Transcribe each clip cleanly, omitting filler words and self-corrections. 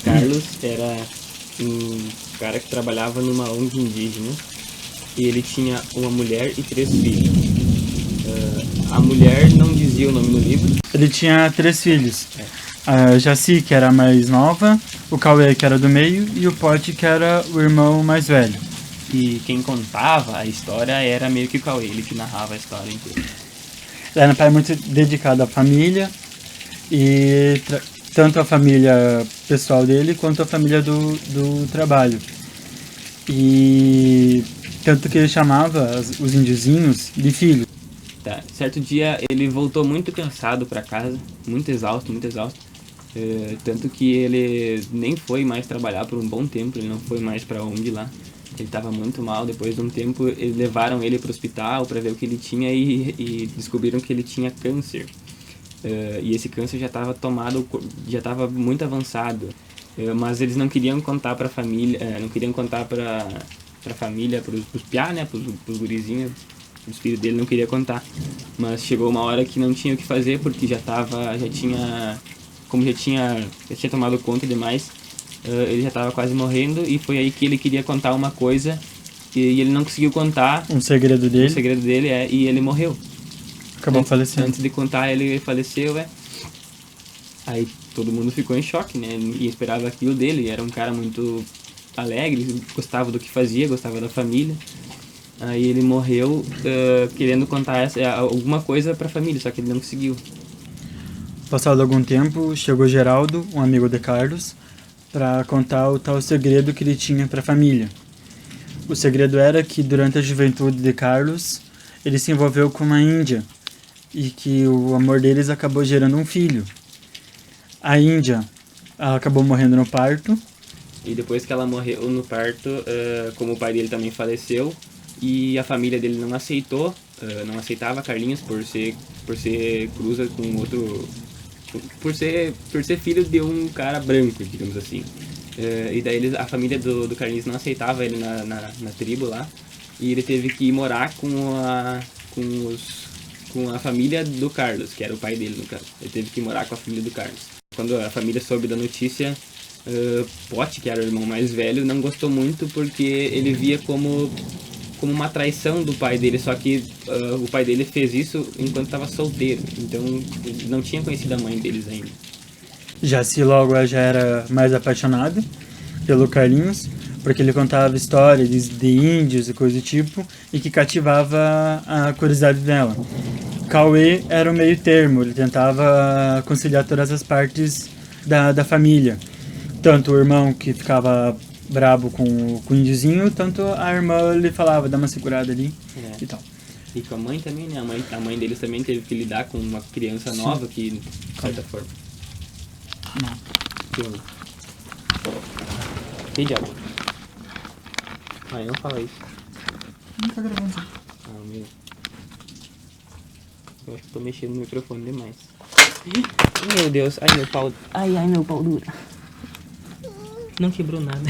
Carlos era um cara que trabalhava numa ONG indígena e ele tinha uma mulher e 3 filhos. A mulher não dizia o nome no livro. Ele tinha 3 filhos. A Jaci, que era a mais nova, o Cauê, que era do meio, e o Pote, que era o irmão mais velho. E quem contava a história era meio que o Cauê, ele que narrava a história inteira. Ele era um pai muito dedicado à família, e tanto a família pessoal dele quanto a família do trabalho. E tanto que ele chamava os índiozinhos de filho. Tá. Certo dia ele voltou muito cansado pra casa, muito exausto. Tanto que ele nem foi mais trabalhar por um bom tempo, ele não foi mais pra ONG lá. Ele estava muito mal. Depois de um tempo, eles levaram ele para o hospital para ver o que ele tinha e descobriram que ele tinha câncer. E esse câncer já estava já estava muito avançado. Mas eles não queriam contar para a família, não queriam contar para a família, para os piá, né, para os gurizinhos, os filhos dele não queria contar. Mas chegou uma hora que não tinha o que fazer porque já tinha tomado conta demais. Ele já estava quase morrendo e foi aí que ele queria contar uma coisa e ele não conseguiu contar. Um segredo dele. O segredo dele e ele morreu. Acabou falecendo. Antes de contar, ele faleceu, Aí todo mundo ficou em choque, né? Ninguém esperava aquilo dele. Era um cara muito alegre, gostava do que fazia, gostava da família. Aí ele morreu querendo contar alguma coisa pra família, só que ele não conseguiu. Passado algum tempo, chegou Geraldo, um amigo de Carlos, para contar o tal segredo que ele tinha para a família. O segredo era que durante a juventude de Carlos, ele se envolveu com uma índia e que o amor deles acabou gerando um filho. A índia acabou morrendo no parto. E depois que ela morreu no parto, como o pai dele também faleceu e a família dele não aceitava Carlinhos por ser cruza com outro, por ser filho de um cara branco, digamos assim. E daí a família do Carlinhos não aceitava ele na tribo lá e ele teve que ir morar com a família do Carlos, que era o pai dele no caso. Ele teve que ir morar com a família do Carlos. Quando a família soube da notícia, Pote, que era o irmão mais velho, não gostou muito porque ele via como uma traição do pai dele, só que o pai dele fez isso enquanto estava solteiro, então não tinha conhecido a mãe deles ainda. Jaci logo já era mais apaixonado pelo Carlinhos, porque ele contava histórias de índios e coisa do tipo, e que cativava a curiosidade dela. Cauê era o meio termo, ele tentava conciliar todas as partes da família. Tanto o irmão que ficava brabo com o índiozinho, tanto a irmã lhe falava, dá uma segurada ali e tal. E com a mãe também, né? A mãe deles também teve que lidar com uma criança nova que, de certa forma... Não. Que diabo? Não fala isso. Não tá gravando isso. Meu. Eu acho que tô mexendo no microfone demais. Meu Deus, ai meu pau. Ai meu pau duro. Não quebrou nada.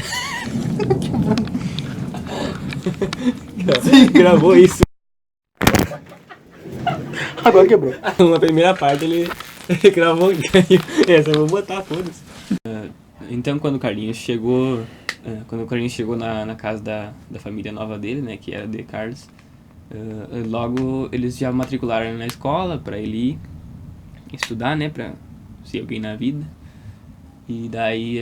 Gravou isso. Agora quebrou. Na primeira parte ele gravou e caiu. Essa eu vou botar, foda-se. Então quando o Carlinhos chegou na casa da família nova dele, né, que era de Carlos, logo eles já matricularam na escola pra ele ir estudar, né, pra ser alguém na vida. E daí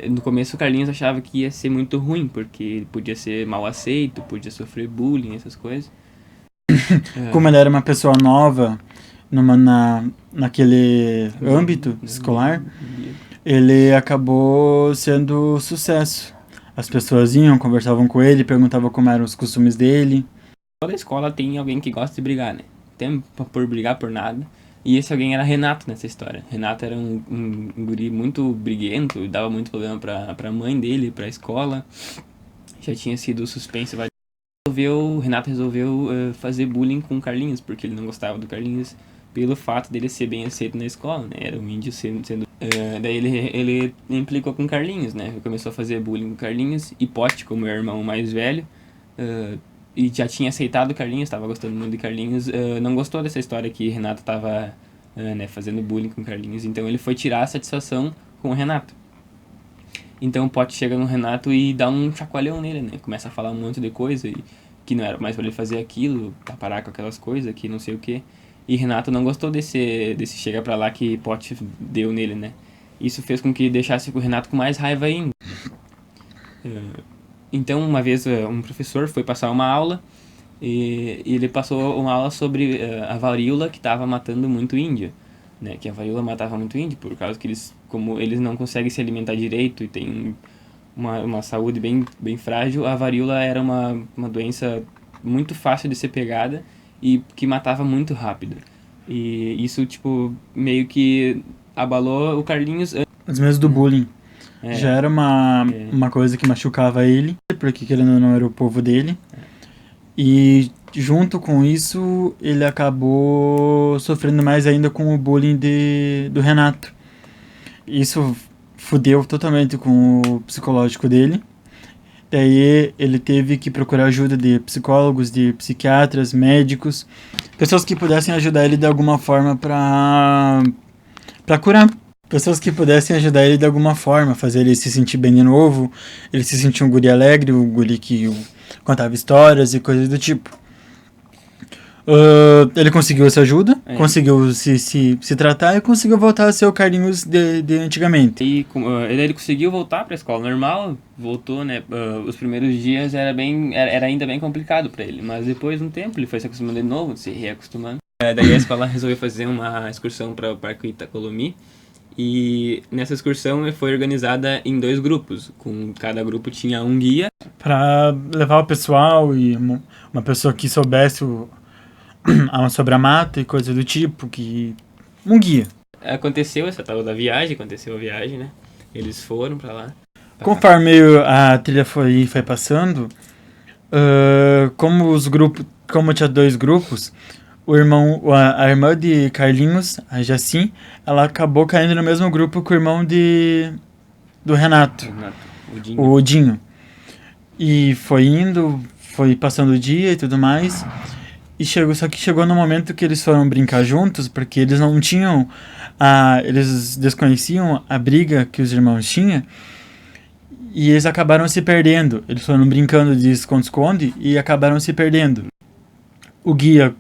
no começo o Carlinhos achava que ia ser muito ruim, porque ele podia ser mal aceito, podia sofrer bullying, essas coisas. Como ele era uma pessoa nova naquele âmbito escolar, ele acabou sendo sucesso. As pessoas iam, conversavam com ele, perguntavam como eram os costumes dele. Toda escola tem alguém que gosta de brigar, né? Tem por brigar por nada. E esse alguém era Renato nessa história. Renato era um guri muito briguento, dava muito problema pra mãe dele, pra escola. Já tinha sido suspenso. Renato resolveu fazer bullying com o Carlinhos, porque ele não gostava do Carlinhos pelo fato dele ser bem aceito na escola, né? Era um índio sendo... daí ele implicou com o Carlinhos, né? Ele começou a fazer bullying com o Carlinhos. E Pote, como é o irmão mais velho, e já tinha aceitado o Carlinhos, estava gostando muito de Carlinhos, não gostou dessa história que Renato estava fazendo bullying com o Carlinhos, então ele foi tirar a satisfação com o Renato. Então o Pote chega no Renato e dá um chacoalhão nele, né? Começa a falar um monte de coisa e que não era mais pra ele fazer aquilo, pra parar com aquelas coisas, que não sei o que. E Renato não gostou desse chega pra lá que Pote deu nele, né? Isso fez com que deixasse o Renato com mais raiva ainda. Então, uma vez, um professor foi passar uma aula e ele passou uma aula sobre a varíola que estava matando muito índio, né? Que a varíola matava muito índio por causa que eles, como eles não conseguem se alimentar direito e tem uma saúde bem frágil, a varíola era uma doença muito fácil de ser pegada e que matava muito rápido. E isso, tipo, meio que abalou o Carlinhos. Os meses do bullying. É, Já era uma coisa que machucava ele, porque querendo ou não era o povo dele. E junto com isso, ele acabou sofrendo mais ainda com o bullying do Renato. Isso fudeu totalmente com o psicológico dele. Daí ele teve que procurar ajuda de psicólogos, de psiquiatras, médicos, pessoas que pudessem ajudar ele de alguma forma para curar. Pessoas que pudessem ajudar ele de alguma forma, fazer ele se sentir bem de novo, ele se sentir um guri alegre, um guri que contava histórias e coisas do tipo. Ele conseguiu essa ajuda, conseguiu se tratar e conseguiu voltar a ser o Carlinhos de antigamente. E ele conseguiu voltar para a escola normal, voltou, né? Os primeiros dias era ainda bem complicado para ele, mas depois de um tempo ele foi se acostumando de novo, se reacostumando. Daí a escola resolveu fazer uma excursão para o Parque Itacolomi. E nessa excursão foi organizada em 2 grupos, com cada grupo tinha um guia. Para levar o pessoal e uma pessoa que soubesse sobre a mata e coisa do tipo, um guia. Aconteceu a viagem, né? Eles foram pra lá. Conforme a trilha foi passando, como tinha 2 grupos, a irmã de Carlinhos, a Jacim, ela acabou caindo no mesmo grupo que o irmão do Renato, o Dinho. E foi passando o dia e tudo mais. Só que chegou no momento que eles foram brincar juntos, porque eles não tinham, eles desconheciam a briga que os irmãos tinham, e eles acabaram se perdendo. Eles foram brincando de esconde-esconde e acabaram se perdendo. O guia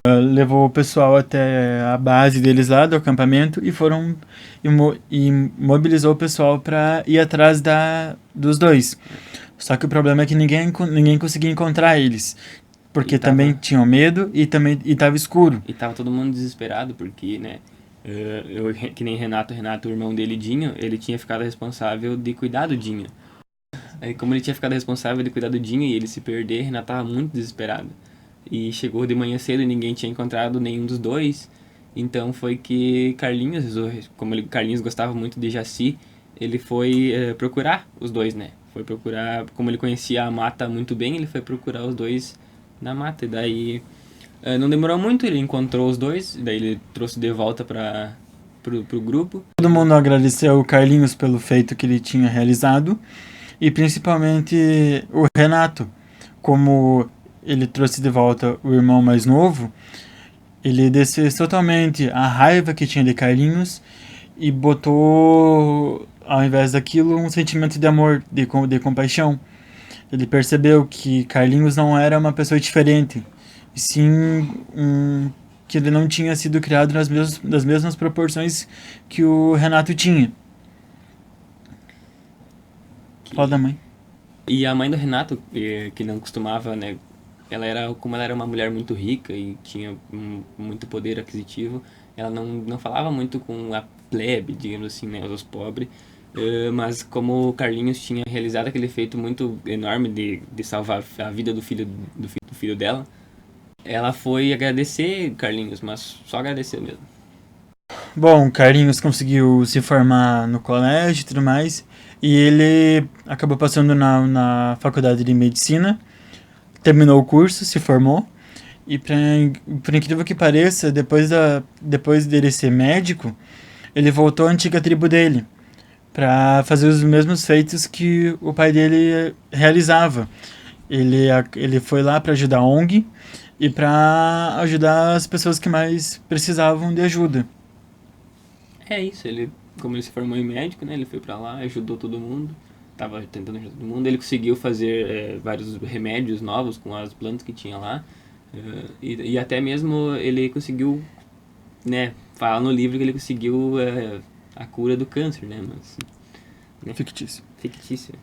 levou o pessoal até a base deles lá do acampamento e mobilizou o pessoal para ir atrás dos 2. Só que o problema é que ninguém conseguia encontrar eles. Porque também tinham medo e tava escuro. E tava todo mundo desesperado, porque, né, que nem Renato, o irmão dele, Dinho, ele tinha ficado responsável de cuidar do Dinho. Aí, como ele tinha ficado responsável de cuidar do Dinho e ele se perder, Renato tava muito desesperado. E chegou de manhã cedo e ninguém tinha encontrado nenhum dos 2. Então foi que Carlinhos, Carlinhos gostava muito de Jaci, ele foi procurar os 2, né? Foi procurar, como ele conhecia a mata muito bem, ele foi procurar os 2 na mata. E daí não demorou muito, ele encontrou os 2, daí ele trouxe de volta pro grupo. Todo mundo agradeceu o Carlinhos pelo feito que ele tinha realizado, e principalmente o Renato, como ele trouxe de volta o irmão mais novo, ele desfez totalmente a raiva que tinha de Carlinhos e botou, ao invés daquilo, um sentimento de amor, de compaixão. Ele percebeu que Carlinhos não era uma pessoa diferente, e sim que ele não tinha sido criado nas mesmas proporções que o Renato tinha. Fala da mãe. E a mãe do Renato, que não costumava, né, como ela era uma mulher muito rica e tinha muito poder aquisitivo, ela não falava muito com a plebe, digamos assim, né, os pobres. Mas como o Carlinhos tinha realizado aquele feito muito enorme de salvar a vida do filho dela, ela foi agradecer Carlinhos, mas só agradeceu mesmo. Bom, Carlinhos conseguiu se formar no colégio e tudo mais, e ele acabou passando na faculdade de medicina, terminou o curso, se formou, e por incrível que pareça, depois dele ser médico, ele voltou à antiga tribo dele, para fazer os mesmos feitos que o pai dele realizava. Ele foi lá para ajudar a ONG e para ajudar as pessoas que mais precisavam de ajuda. É isso, ele como ele se formou em médico, né? Ele foi pra lá, ajudou todo mundo. Tava tentando ajudar todo mundo. Ele conseguiu fazer vários remédios novos com as plantas que tinha lá. E até mesmo ele conseguiu, né? Fala no livro que ele conseguiu a cura do câncer, né? Mas, né? Fictício. Fictício.